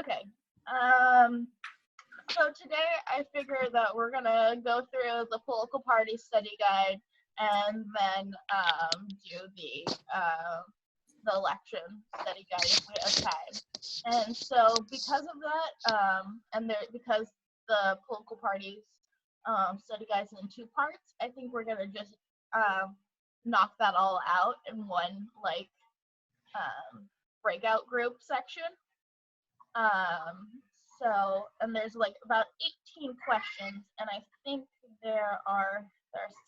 Okay. So today I figured that we're gonna go through the political party study guide and then do the election study guide if we have time. And so because of that, because the political parties study guides in 2 parts, I think we're gonna just knock that all out in one breakout group section. And there's like about 18 questions, and I think there are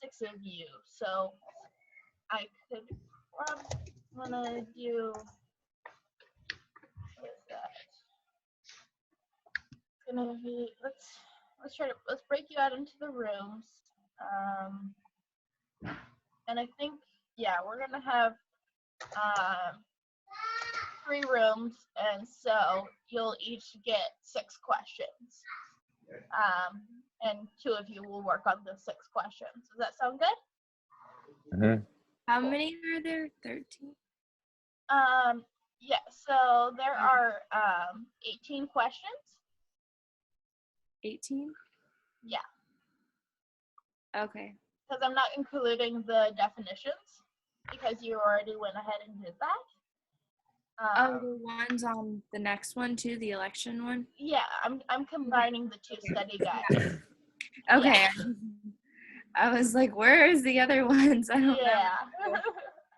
6 of you, so I could wanna do, what is that? It's gonna be, let's break you out into the rooms. And I think, yeah, we're gonna have 3 rooms, and so you'll each get 6 questions. And 2 of you will work on the 6 questions. Does that sound good? Mm-hmm. How many are there? 13? Yeah, so there are 18 questions. 18? Yeah. Okay. Because I'm not including the definitions, because you already went ahead and did that. The ones on the next one too, the election one? Yeah, I'm combining the 2 study guides. Okay. Yeah. I was like, where is the other ones? I don't know.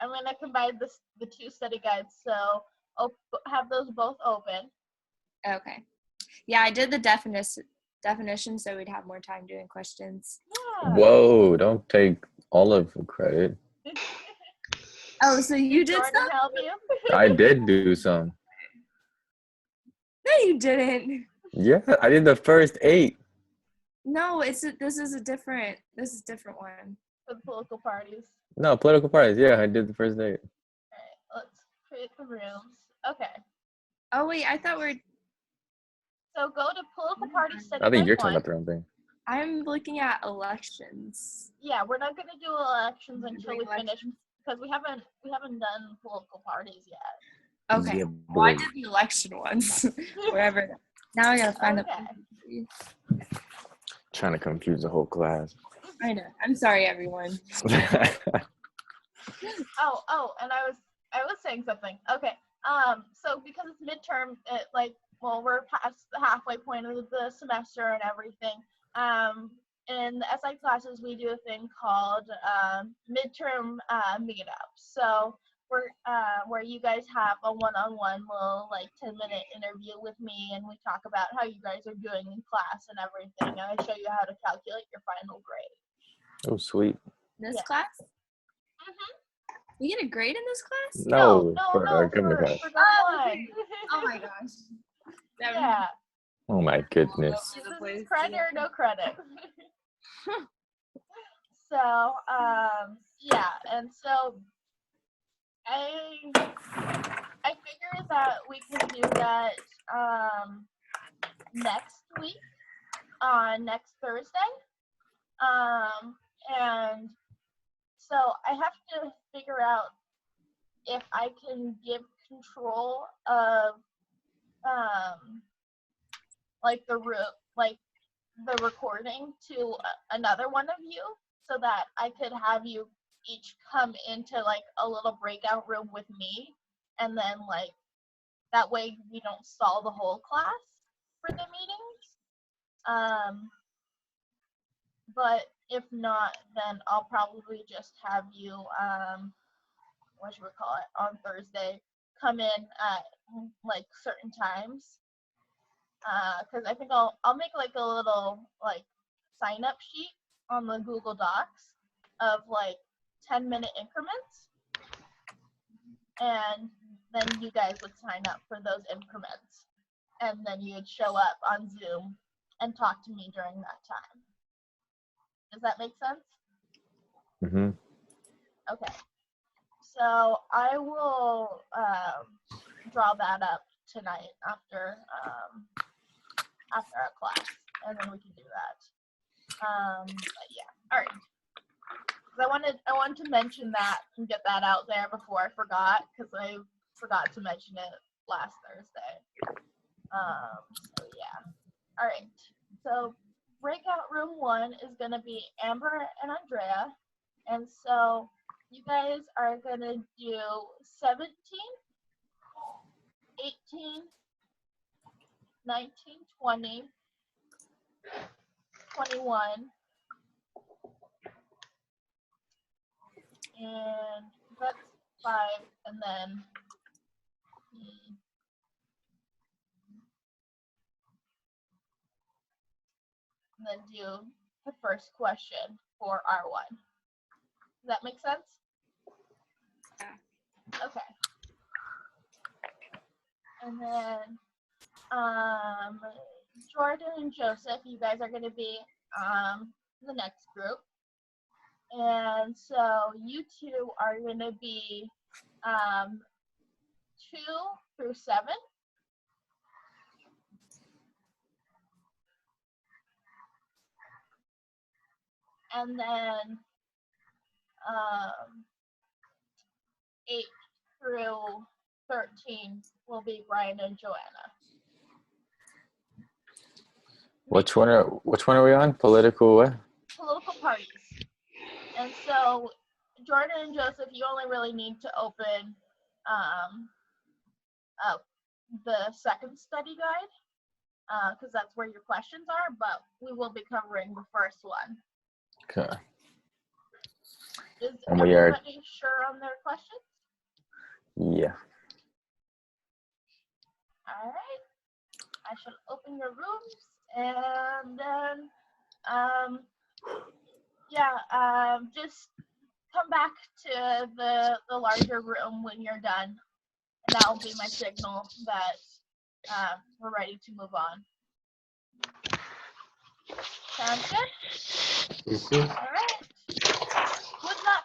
I'm going to combine the 2 study guides, so I'll have those both open. Okay. Yeah, I did the definition so we'd have more time doing questions. Yeah. Whoa, don't take all of the credit. Oh, so you did Jordan some? help you? I did do some. No, you didn't. Yeah, I did the first 8. No, this is a different one. For the political parties. No, political parties. Yeah, I did the first 8. All right, let's create the rooms. Okay. Oh wait, I thought So go to political party study. I think you're talking about the wrong thing. I'm looking at elections. Yeah, we're not going to do elections until we finish, because we haven't done political parties yet. Okay. Yeah, Well, I did the election ones. Wherever. Now I gotta find Okay. Trying to confuse the whole class. I know. I'm sorry, everyone. Oh, and I was saying something. Okay. So because it's midterm, we're past the halfway point of the semester and everything. In the SI classes, we do a thing called midterm meetup. So where you guys have a one-on-one little 10-minute interview with me, and we talk about how you guys are doing in class and everything, and I show you how to calculate your final grade. Oh, sweet. This class? Mm-hmm. You get a grade in this class? No, for our criminal class. For one. Oh my gosh. Yeah. Oh my goodness. This is credit or no credit. So, yeah, and so I figure that we can do that next week, next Thursday. And so I have to figure out if I can give control of the recording to another one of you, so that I could have you each come into a little breakout room with me, and then that way we don't stall the whole class for the meetings. But if not, then I'll probably just have you on Thursday come in at certain times, because I think I'll make a little sign up sheet on the Google Docs of 10-minute increments, and then you guys would sign up for those increments, and then you would show up on Zoom and talk to me during that time. Does that make sense? Mm-hmm. Okay. So I will draw that up tonight after our class, and then we can do that. But yeah. All right. I wanted to mention that and get that out there before I forgot, because I forgot to mention it last Thursday. So yeah. All right. So breakout room 1 is gonna be Amber and Andrea, and so you guys are gonna do 17, 18, 19, 20, 21, and that's 5, and then do the first question for R1. Does that make sense? Yeah. Okay. And then Jordan and Joseph, you guys are going to be the next group. And so you two are going to be 2 through 7. And then 8 through 13 will be Brian and Joanna. Which one are we on? Political what? Political parties. And so Jordan and Joseph, you only really need to open the second study guide because that's where your questions are, but we will be covering the first one. Okay. Is And we are- everybody sure on their questions? Yeah. All right. I shall open your rooms and then just come back to the larger room when you're done. And that will be my signal that we're ready to move on. Sounds good? All right. Good luck.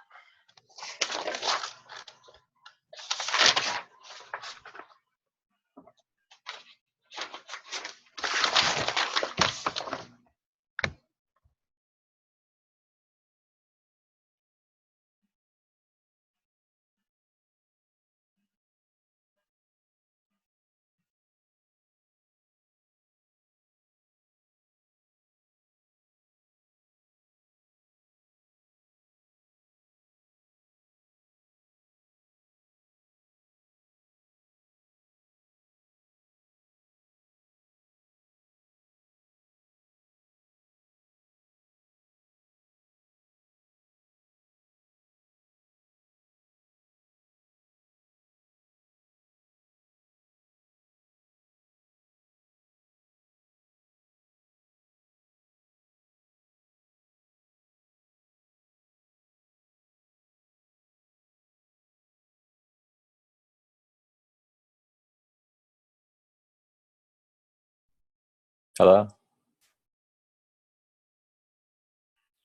Hello?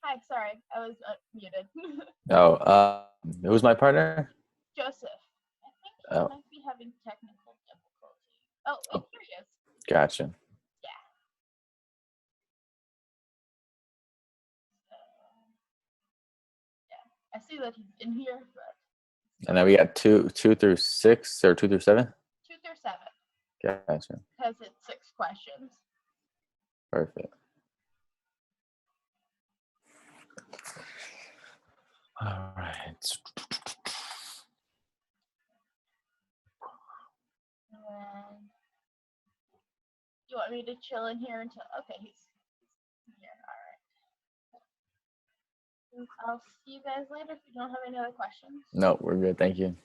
Hi, sorry, I was muted. Oh, who's my partner? Joseph, I think he Oh. might be having technical difficulty. Oh, wait, here he is. Gotcha. I see that he's in here, but And then we got 2 through 6 or 2 through 7? 2 through 7, Gotcha. because it's 6 questions. Perfect. All right. And you want me to chill in here until, okay, he's here, all right. I'll see you guys later if you don't have any other questions. No, we're good. Thank you.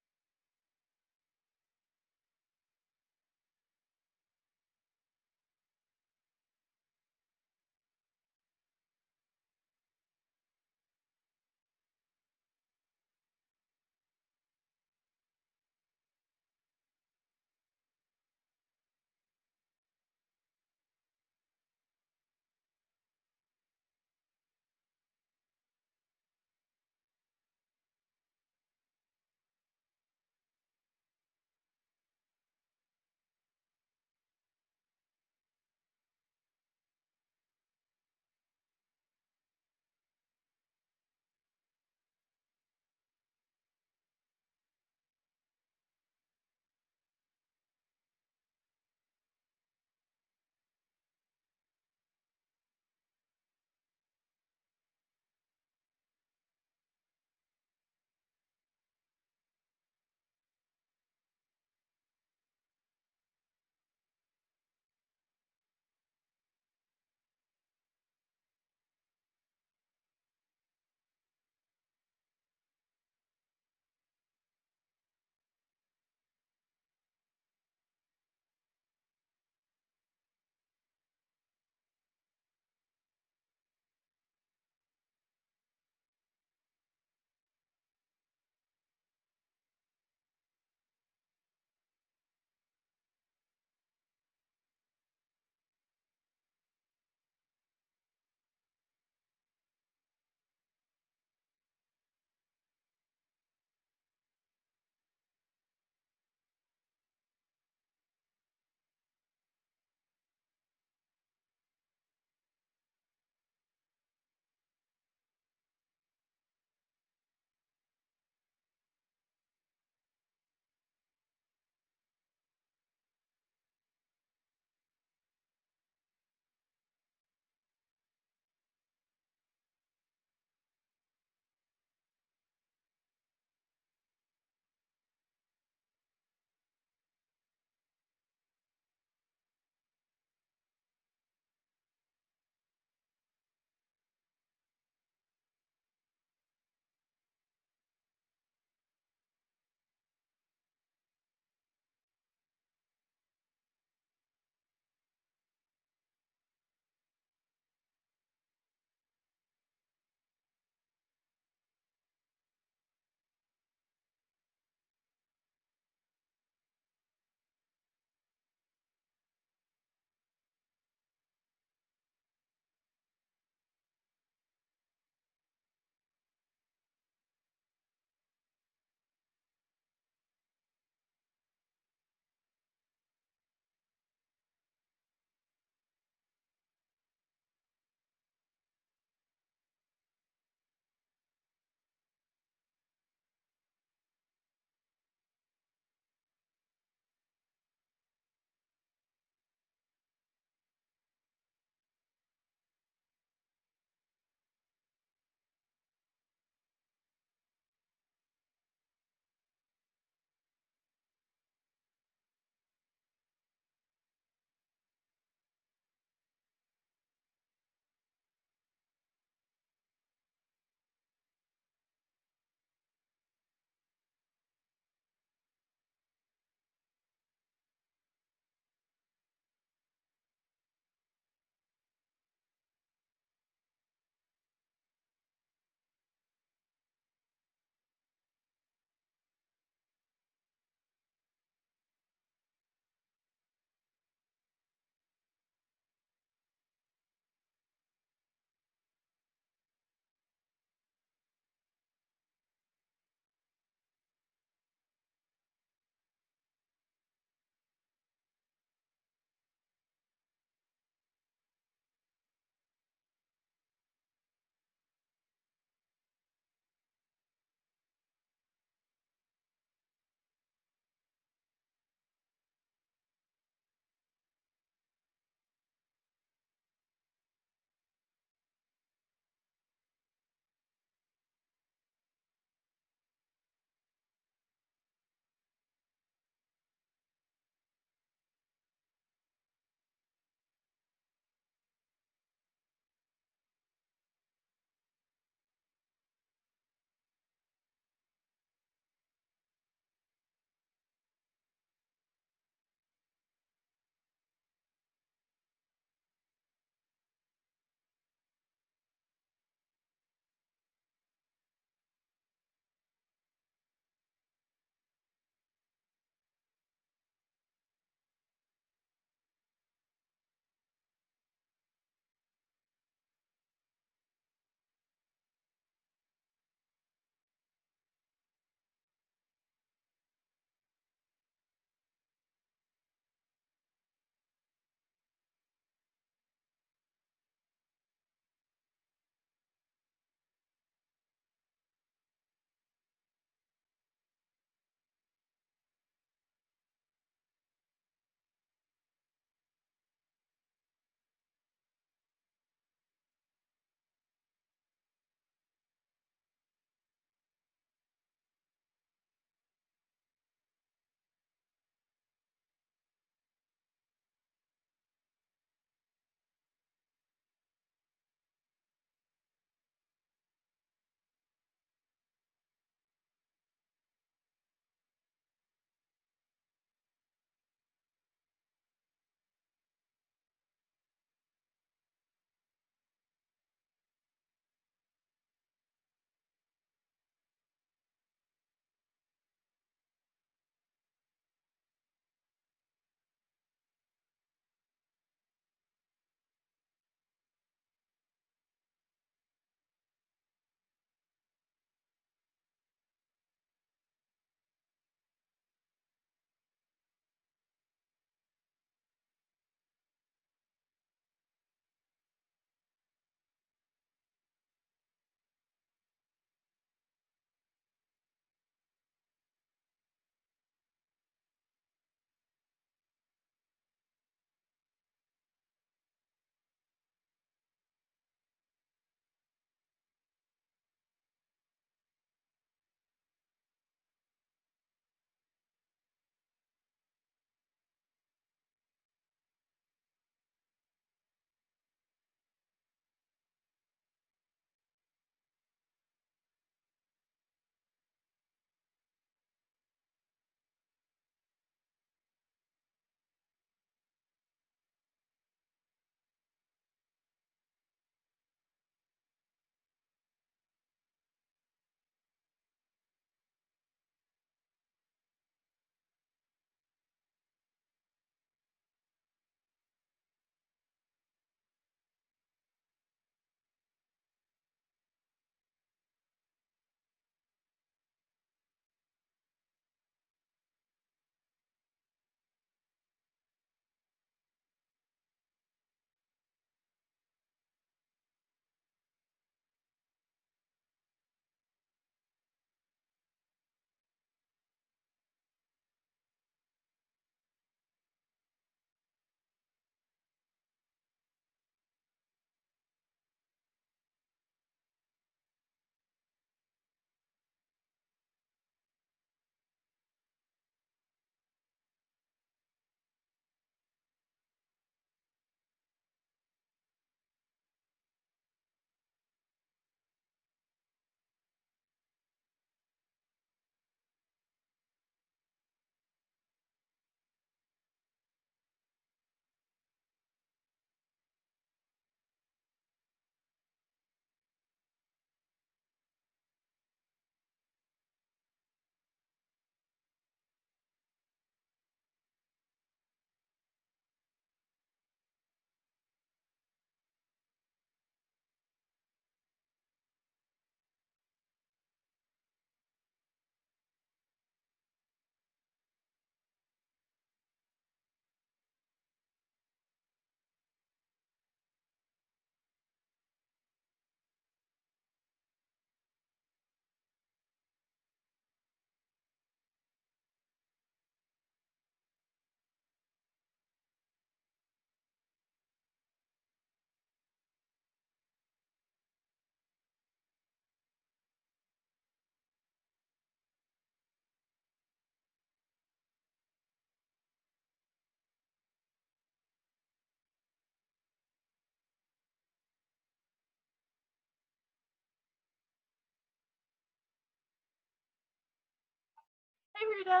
Rita.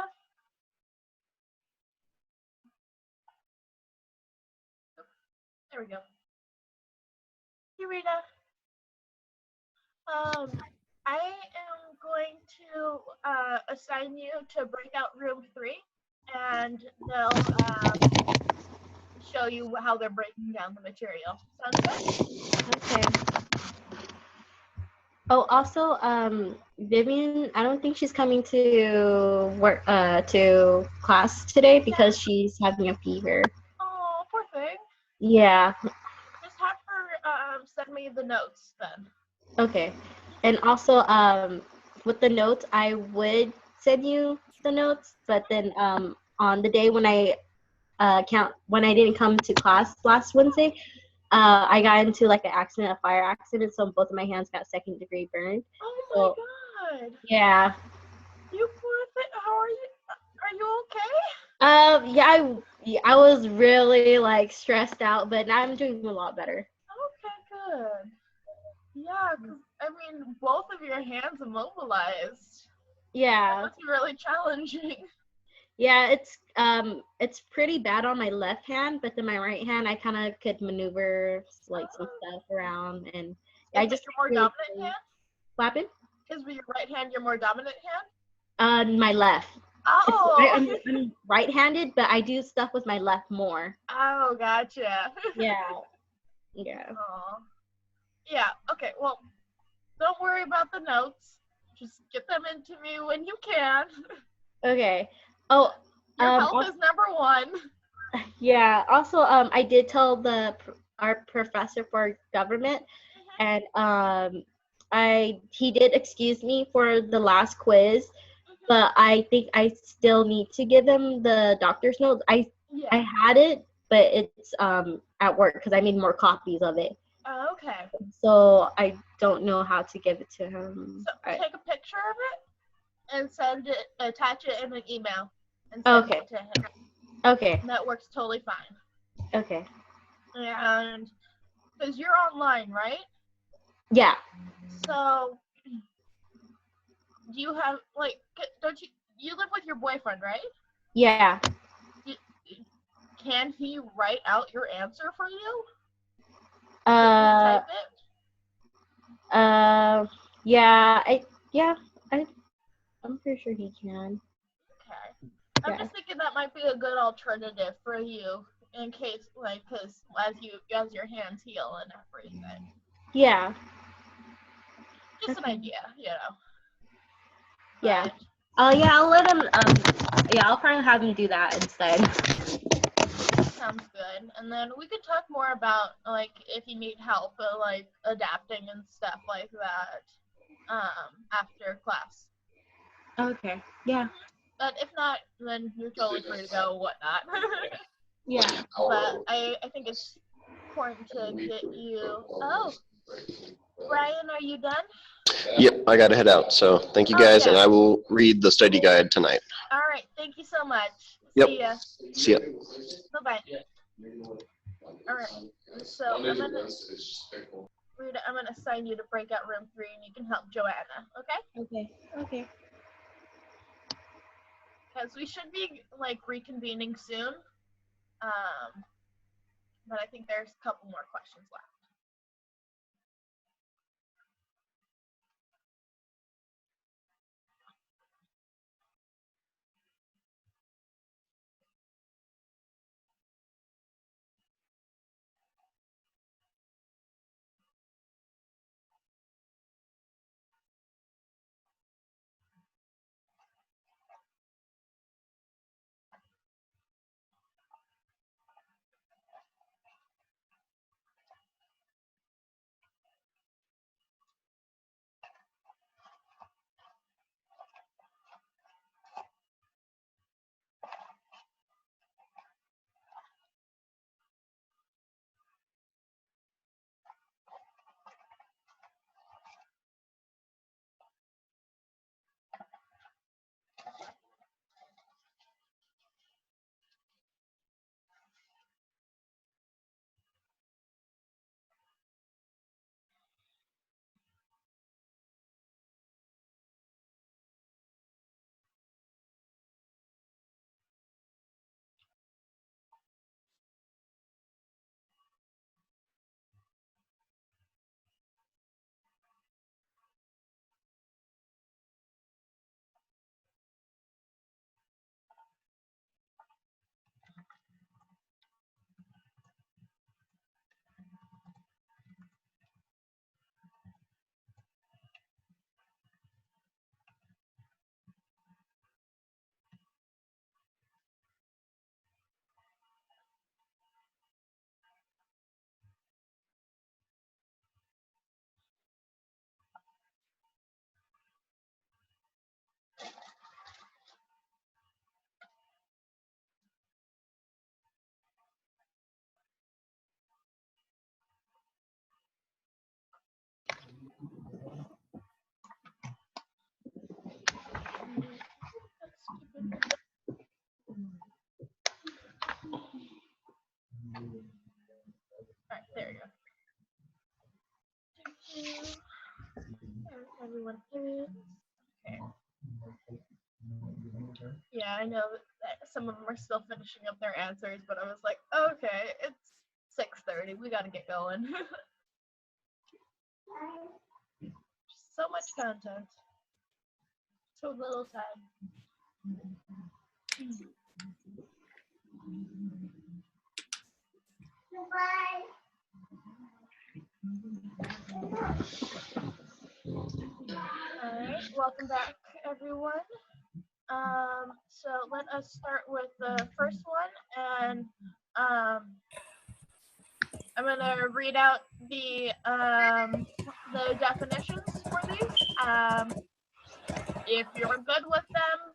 There we go. Hey, Rita. I am going to assign you to breakout room 3, and they'll show you how they're breaking down the material. Sounds good? Okay. Oh, also, Vivian, I don't think she's coming to work, to class today because she's having a fever. Oh, poor thing. Yeah. Just have her send me the notes then. Okay. And also, with the notes, I would send you the notes, but then, on the day when I when I didn't come to class last Wednesday, I got into like a fire accident, so both of my hands got 2nd-degree burned. Oh So, my god. yeah. You poor thing. How are you? Are you okay? Yeah, I was really like stressed out, but now I'm doing a lot better. Okay, good. Yeah, 'cause I mean, both of your hands immobilized. That Yeah. must be really challenging. Yeah, it's pretty bad on my left hand, but then my right hand I kind of could maneuver like some stuff around, and Is I it just your more really dominant hand? Flapping. Is with your right hand your more dominant hand? My left. Oh. I'm right-handed, but I do stuff with my left more. Oh, gotcha. Yeah. Yeah. Aw. Yeah. Okay. Well, don't worry about the notes. Just get them into me when you can. Okay. Oh, Your health also, is number one. yeah. Also, I did tell our professor for government, and he did excuse me for the last quiz, but I think I still need to give him the doctor's notes. I Yeah. had it, but it's at work because I made more copies of it. Okay. So I don't know how to give it to him. So take a picture of it and attach it in an email and send Okay. it to him. Okay. And that works totally fine. Okay. And because you're online, right? Yeah. So do you have don't you live with your boyfriend, right? Yeah. Can he write out your answer for you? Uh. Type it? Yeah. I'm pretty sure he can. Okay. I'm Yeah. just thinking that might be a good alternative for you in case, because as your hands heal and everything. Yeah. Just an idea, you know. Yeah. But Yeah. I'll let him. Yeah. I'll probably have him do that instead. sounds good. And then we could talk more about if you need help, adapting and stuff like that. After class. Okay. Yeah. But if not, then you're totally free to go, whatnot. Yeah. But I think it's important to get you. Oh, Brian, are you done? Yep, I got to head out. So thank you Oh, guys, yeah. and I will read the study guide tonight. All right. Thank you so much. Yep. See ya. See ya. Bye-bye. All right. So I'm gonna assign you to breakout room 3, and you can help Joanna. Okay? Okay. Okay. Because we should be reconvening soon. But I think there's a couple more questions left. everyone is. Okay. Yeah, I know that some of them are still finishing up their answers, but I was like, okay, it's 6:30. We gotta get going. So much content. So little time. Alright, welcome back everyone. So let us start with the first one, and I'm gonna read out the definitions for these. If you're good with them,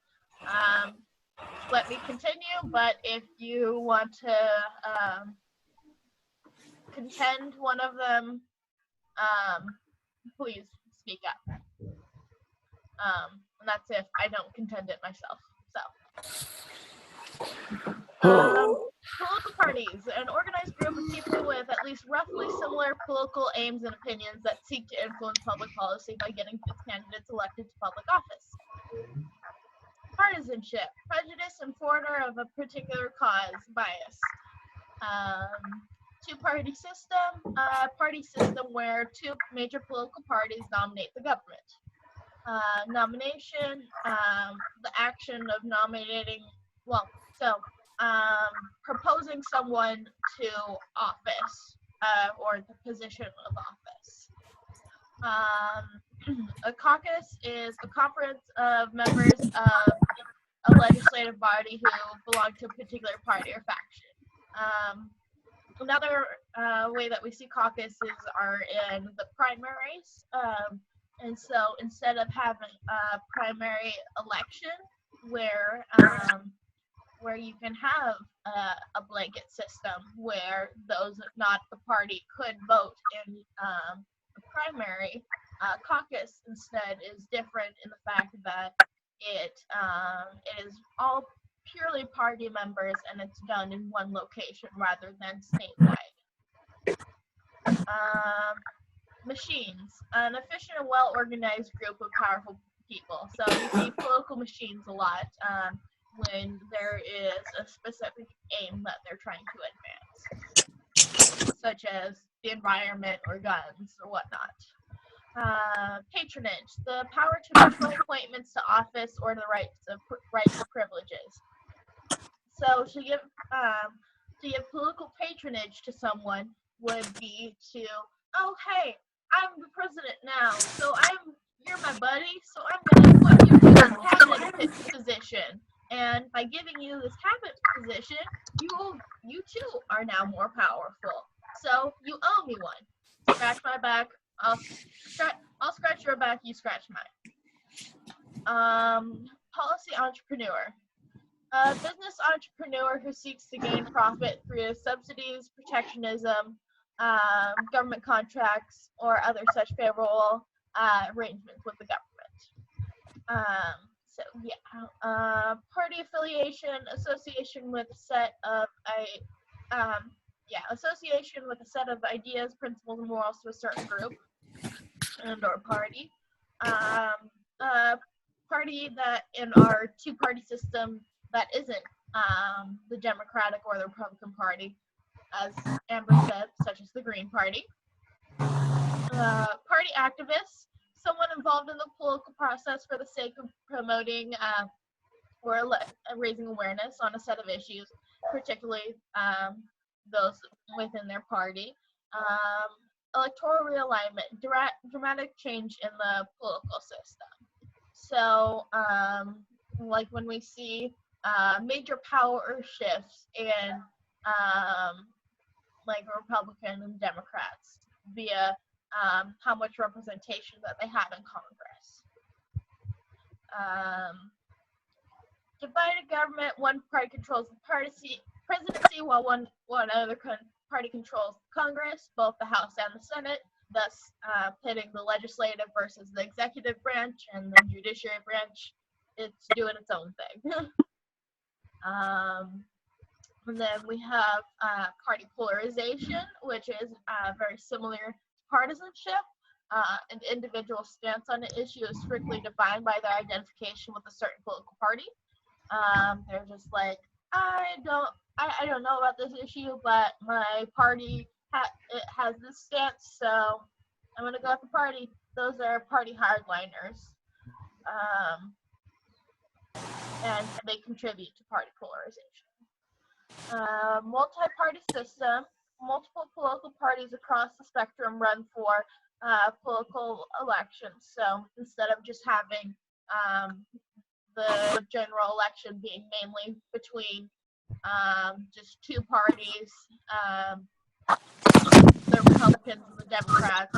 let me continue, but if you want to contend one of them, please speak up. And that's if I don't contend it myself. So, political parties, an organized group of people with at least roughly similar political aims and opinions that seek to influence public policy by getting its candidates elected to public office. Partisanship, prejudice in favor of a particular cause, bias. Two-party system, party system where two major political parties nominate the government. Nomination, the action of nominating, proposing someone to office, or the position of office. A caucus is a conference of members of a legislative body who belong to a particular party or faction. Another way that we see caucuses are in the primaries. And so instead of having a primary election where you can have a blanket system where those not the party could vote in a primary, caucus instead is different in the fact that it is all purely party members and it's done in one location rather than statewide. Machines, an efficient and well-organized group of powerful people. So you see political machines a lot when there is a specific aim that they're trying to advance, such as the environment or guns or whatnot. Patronage, the power to control appointments to office or the rights or privileges. So to give political patronage to someone would be to, oh hey, I'm the president now, so you're my buddy, so I'm gonna put you in this cabinet position. And by giving you this cabinet position, you too are now more powerful. So you owe me one. Scratch my back, I'll scratch your back, you scratch mine. Policy entrepreneur. A business entrepreneur who seeks to gain profit through subsidies, protectionism, government contracts, or other such favorable arrangements with the government. Party affiliation, association with a set of ideas, principles, and morals to a certain group and or party. Party that in our two-party system that isn't the Democratic or the Republican Party, as Amber said, such as the Green Party. Party activists, someone involved in the political process for the sake of promoting or raising awareness on a set of issues, particularly those within their party. Electoral realignment, dramatic change in the political system. So, like when we see major power shifts in like Republican and Democrats via how much representation that they have in Congress. Divided government, one party controls the presidency while one other party controls Congress, both the House and the Senate, thus pitting the legislative versus the executive branch, and the judiciary branch, it's doing its own thing. And then we have party polarization, which is very similar to partisanship. an individual's stance on an issue is strictly defined by their identification with a certain political party. They're just like, I don't know about this issue, but my party it has this stance, so I'm gonna go with the party. Those are party hardliners, and they contribute to party polarization. Multi-party system. Multiple political parties across the spectrum run for political elections. So instead of just having the general election being mainly between just two parties, the Republicans and the Democrats,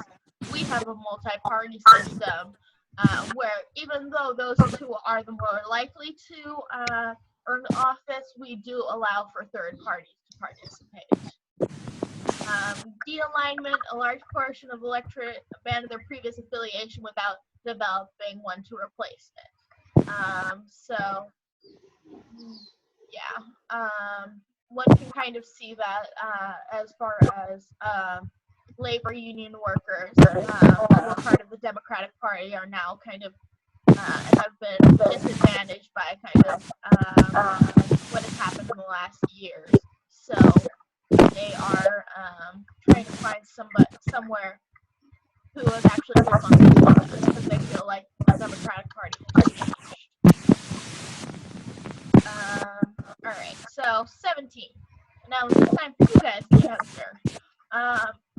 we have a multi-party system where even though those two are the more likely to earn office, we do allow for third parties to participate. De-alignment, a large portion of electorate abandon their previous affiliation without developing one to replace it. So, yeah, one can kind of see that as far as labor union workers who were part of the Democratic Party are now kind of have been disadvantaged by kind of what has happened in the last years. So they are trying to find somewhere who is actually responsible for that because they feel like the Democratic Party has changed. All right, so 17. Now it's time for you guys to answer.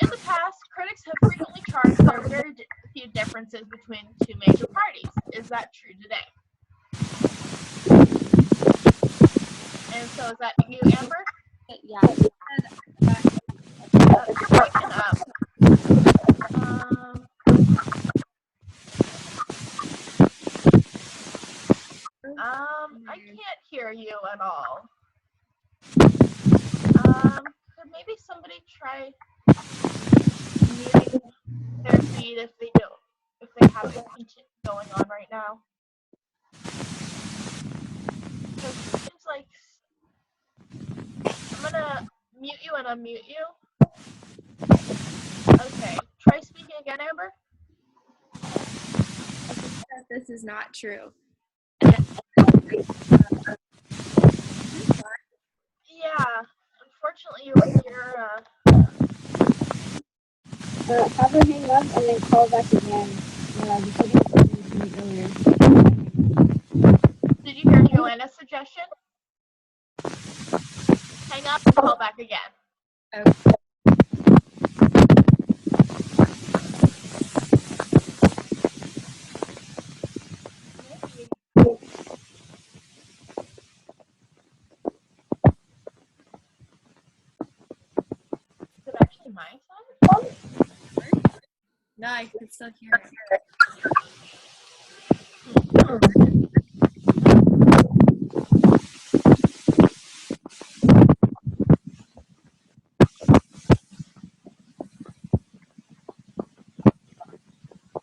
In the past, critics have frequently charged there are very few differences between two major parties. Is that true today? And so is that you, Amber? Yeah. You're breaking up. I can't hear you at all. Could maybe somebody try muting their feed if they have it going on right now? Because it seems like I'm gonna mute you and unmute you. Okay, try speaking again, Amber. This is not true. Yeah, unfortunately, you're Have her hang up and then call back again. Earlier. Did you hear Joanna's suggestion? Hang up and call back again. Okay. Is it actually my side? No, I can still hear it.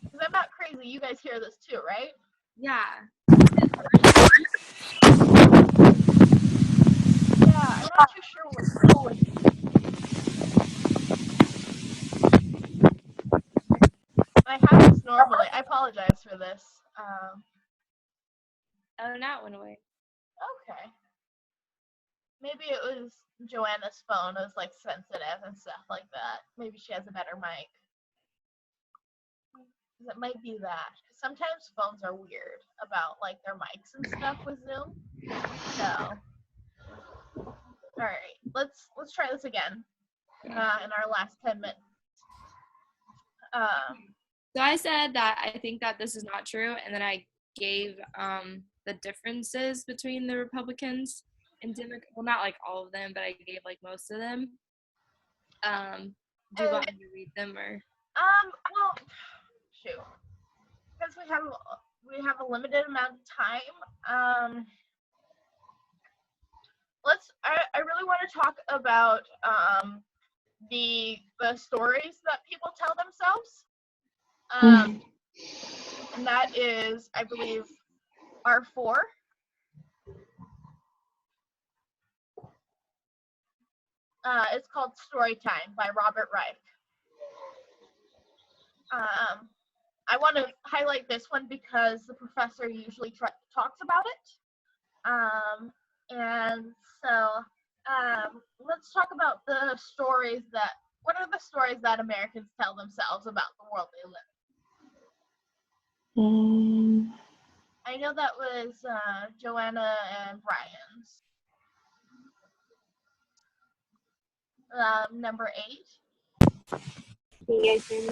Because I'm not crazy. You guys hear this too, right? Yeah. Yeah, I'm not too sure what's going on. I have this normally. I apologize for this. Oh, that went away. Okay. Maybe it was Joanna's phone was like sensitive and stuff like that. Maybe she has a better mic. It might be that. Sometimes phones are weird about like their mics and stuff with Zoom. So, all right, let's try this again in our last 10 minutes. So I said that I think that this is not true, and then I gave the differences between the Republicans and Democrats. Well, not like all of them, but I gave like most of them. Do you want me to read them or? Well, shoot, because we have a limited amount of time. I really want to talk about the stories that people tell themselves. And that is, I believe, R4. It's called Storytime by Robert Reich. I want to highlight this one because the professor usually talks about it. And so let's talk about the stories what are the stories that Americans tell themselves about the world they live in? I know that was Joanna and Brian's. Number 8. Can you guys hear me?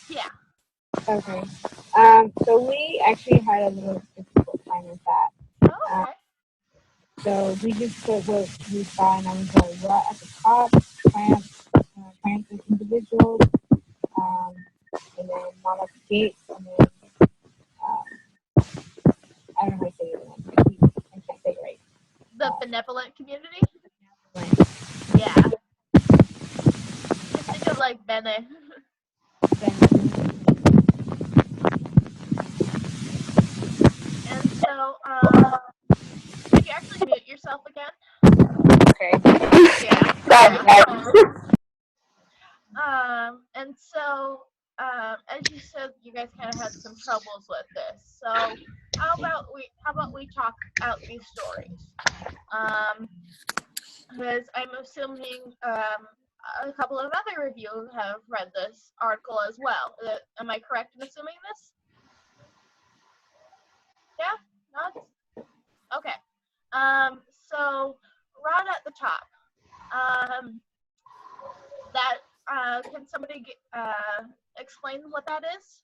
Yeah. Okay. So we actually had a little difficult time with that. Okay. So we just put what we saw, and I was like, right at the top, trans individuals, and then monarch gates, and then I don't know how to say it. I can't say it right. The benevolent community? Right. Yeah. Just think of like Bene. And so, could you actually mute yourself again? Okay. Yeah. And so, as you said, you guys kind of had some troubles with this. So, how about we talk out these stories? Because I'm assuming a couple of other of you have read this article as well. Am I correct in assuming this? Yeah? Not? Okay. So right at the top, can somebody explain what that is?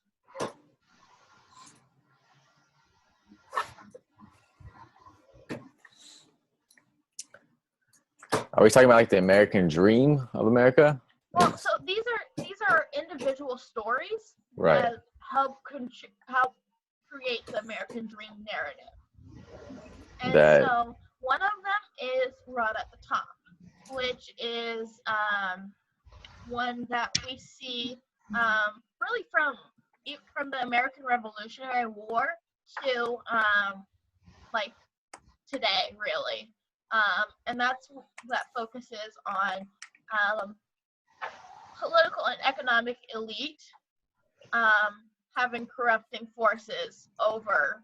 Are we talking about like the American dream of America? Well, so these are individual stories Right. that help create the American dream narrative. And so one of them is right at the top, which is one that we see really from the American Revolutionary War to like today, really, and that focuses on political and economic elite having corrupting forces over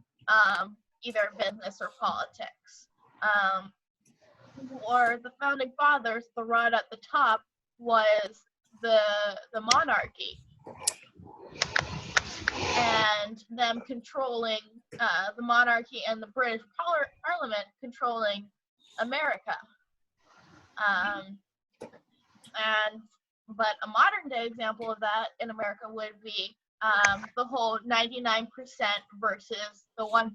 either business or politics. For the founding fathers, the rod at the top was the monarchy, and them controlling the monarchy and the British Parliament controlling America. But a modern day example of that in America would be the whole 99% versus the 1%.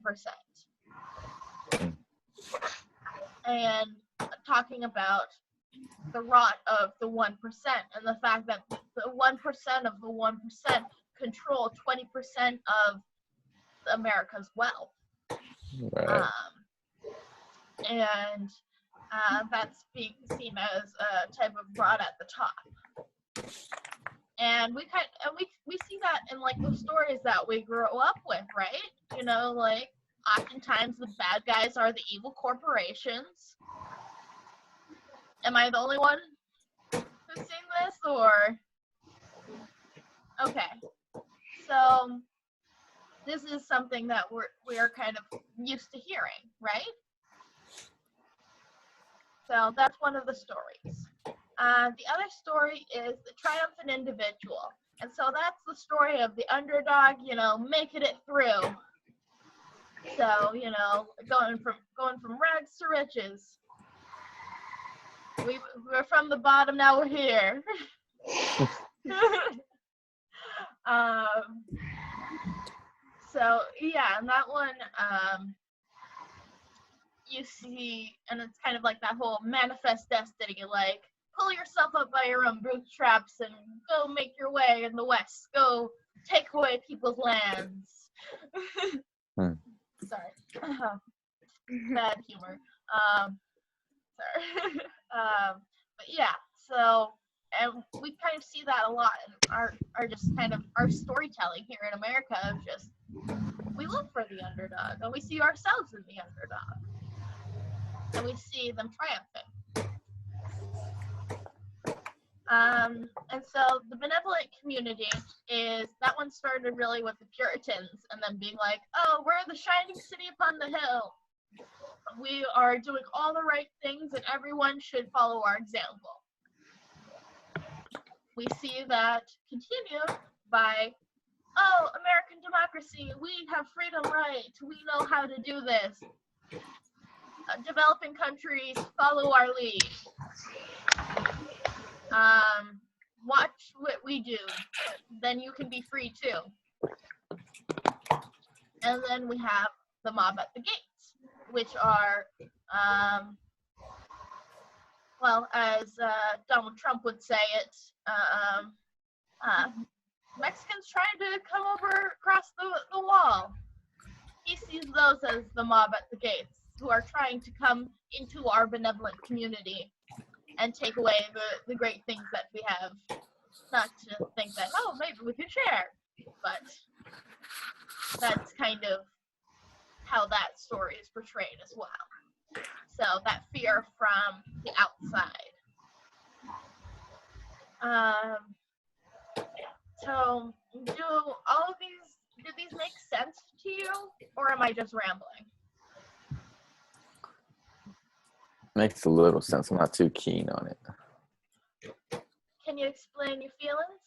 And talking about the rot of the 1% and the fact that the 1% of the 1% control 20% of America's wealth. Right. And that's being seen as a type of rot at the top. And we see that in like the stories that we grew up with, right? You know, like oftentimes the bad guys are the evil corporations. Am I the only one who's seen this, or? Okay, so this is something that we are kind of used to hearing, right? So that's one of the stories. The other story is the triumphant individual. And so that's the story of the underdog, you know, making it through. So, you know, going from rags to riches. We're from the bottom, now we're here. So yeah, and that one you see, and it's kind of like that whole manifest destiny, like pull yourself up by your own bootstraps and go make your way in the West. Go take away people's lands. Sorry. Bad humor. Sorry. But yeah, so, and we kind of see that a lot in our just kind of our storytelling here in America of just, we look for the underdog and we see ourselves in the underdog. And we see them triumphing. And so the benevolent community is, that one started really with the Puritans and then being like, oh, we're the shining city upon the hill. We are doing all the right things and everyone should follow our example. We see that continued by, oh, American democracy, we have freedom rights, we know how to do this. Developing countries follow our lead. Watch what we do, then you can be free too. And then we have the mob at the gates, which are, well, as Donald Trump would say it, Mexicans trying to come over across the wall. He sees those as the mob at the gates, who are trying to come into our benevolent community and take away the great things that we have. Not to think that, oh, maybe we could share, but that's kind of how that story is portrayed as well. So that fear from the outside. So do all of these, do these make sense to you, or am I just rambling? Makes a little sense. I'm not too keen on it. Can you explain your feelings?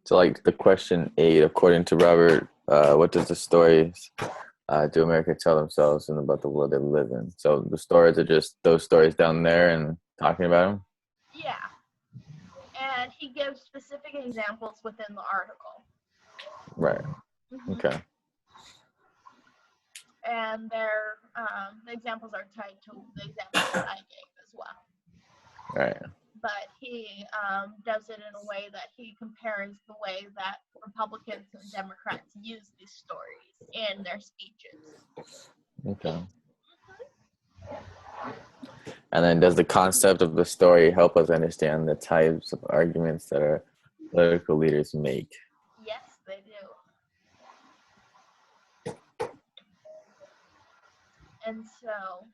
So like the question 8, according to Robert, what does the stories do America tell themselves and about the world they live in? So the stories are just those stories down there and talking about them? Yeah. And he gives specific examples within the article. Right. Mm-hmm. Okay. And their the examples are tied to the examples that I gave as well. Right. But he does it in a way that he compares the way that Republicans and Democrats use these stories in their speeches. Okay. And then does the concept of the story help us understand the types of arguments that our political leaders make? Yes, they do. And so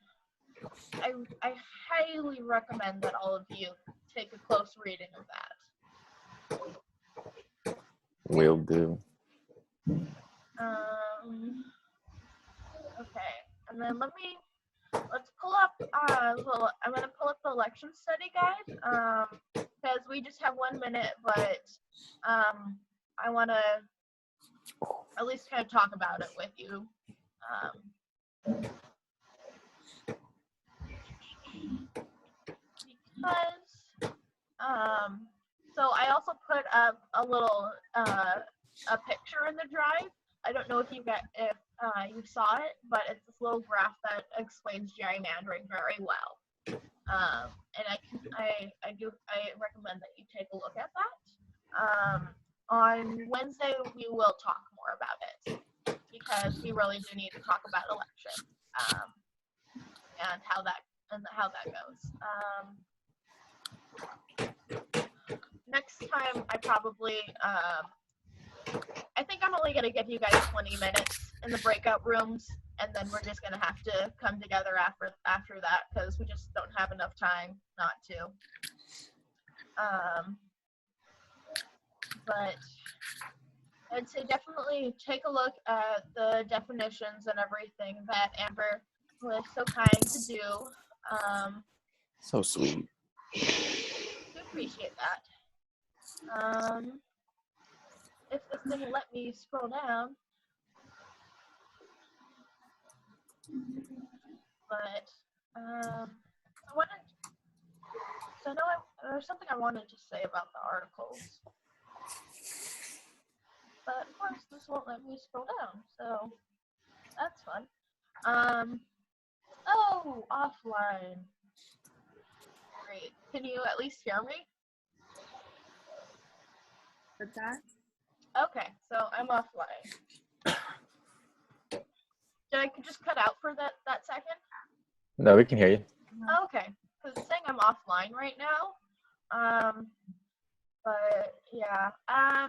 I highly recommend that all of you take a close reading of that. Will do. Okay, and then let's pull up, I'm going to pull up the election study guide, because we just have 1 minute, but I want to at least kind of talk about it with you. Because, so I also put up a little, a picture in the drive. I don't know if you saw it, but it's this little graph that explains gerrymandering very well. And I recommend that you take a look at that. On Wednesday, we will talk more about it because we really do need to talk about elections and how that goes. Next time, I think I'm only going to give you guys 20 minutes in the breakout rooms, and then we're just going to have to come together after that because we just don't have enough time not to. But I'd say definitely take a look at the definitions and everything that Amber was so kind to do. So sweet. I appreciate that. If this thing will let me scroll down. But there's something I wanted to say about the articles. But of course this won't let me scroll down, so that's fun. Oh, offline. Great. Can you at least hear me? With that? Okay, so I'm offline. Did I just cut out for that second? No, we can hear you. Okay, because it's saying I'm offline right now. But yeah. I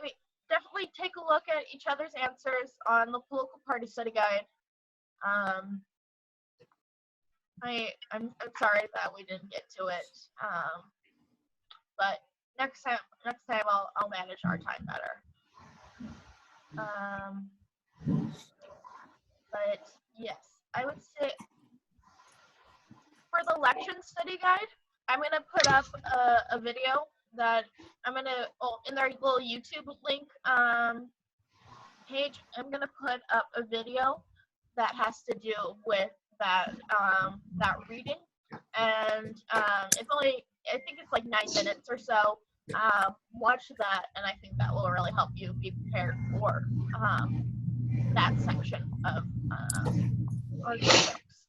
mean, definitely take a look at each other's answers on the political party study guide. I'm sorry that we didn't get to it. But next time I'll manage our time better. But yes, I would say for the election study guide, I'm gonna put up a video that I'm gonna in their little YouTube link page. I'm gonna put up a video that has to do with that reading, and it's only, I think it's like 9 minutes or so. Watch that, and I think that will really help you be prepared for that section of our topics.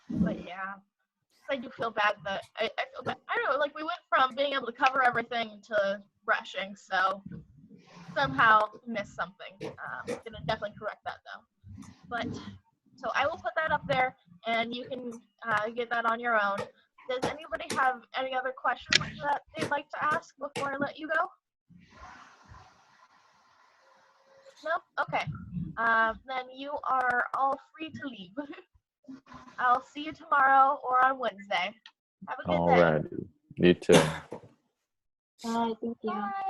But yeah, I do feel bad that I feel bad. I don't know, like we went from being able to cover everything to rushing, so somehow missed something. Gonna definitely correct that though. But so I will put that up there, and you can get that on your own. Does anybody have any other questions that they'd like to ask before I let you go? No? Okay. Then you are all free to leave. I'll see you tomorrow or on Wednesday. Have a good day. All right. You too. Bye. Thank you. Bye.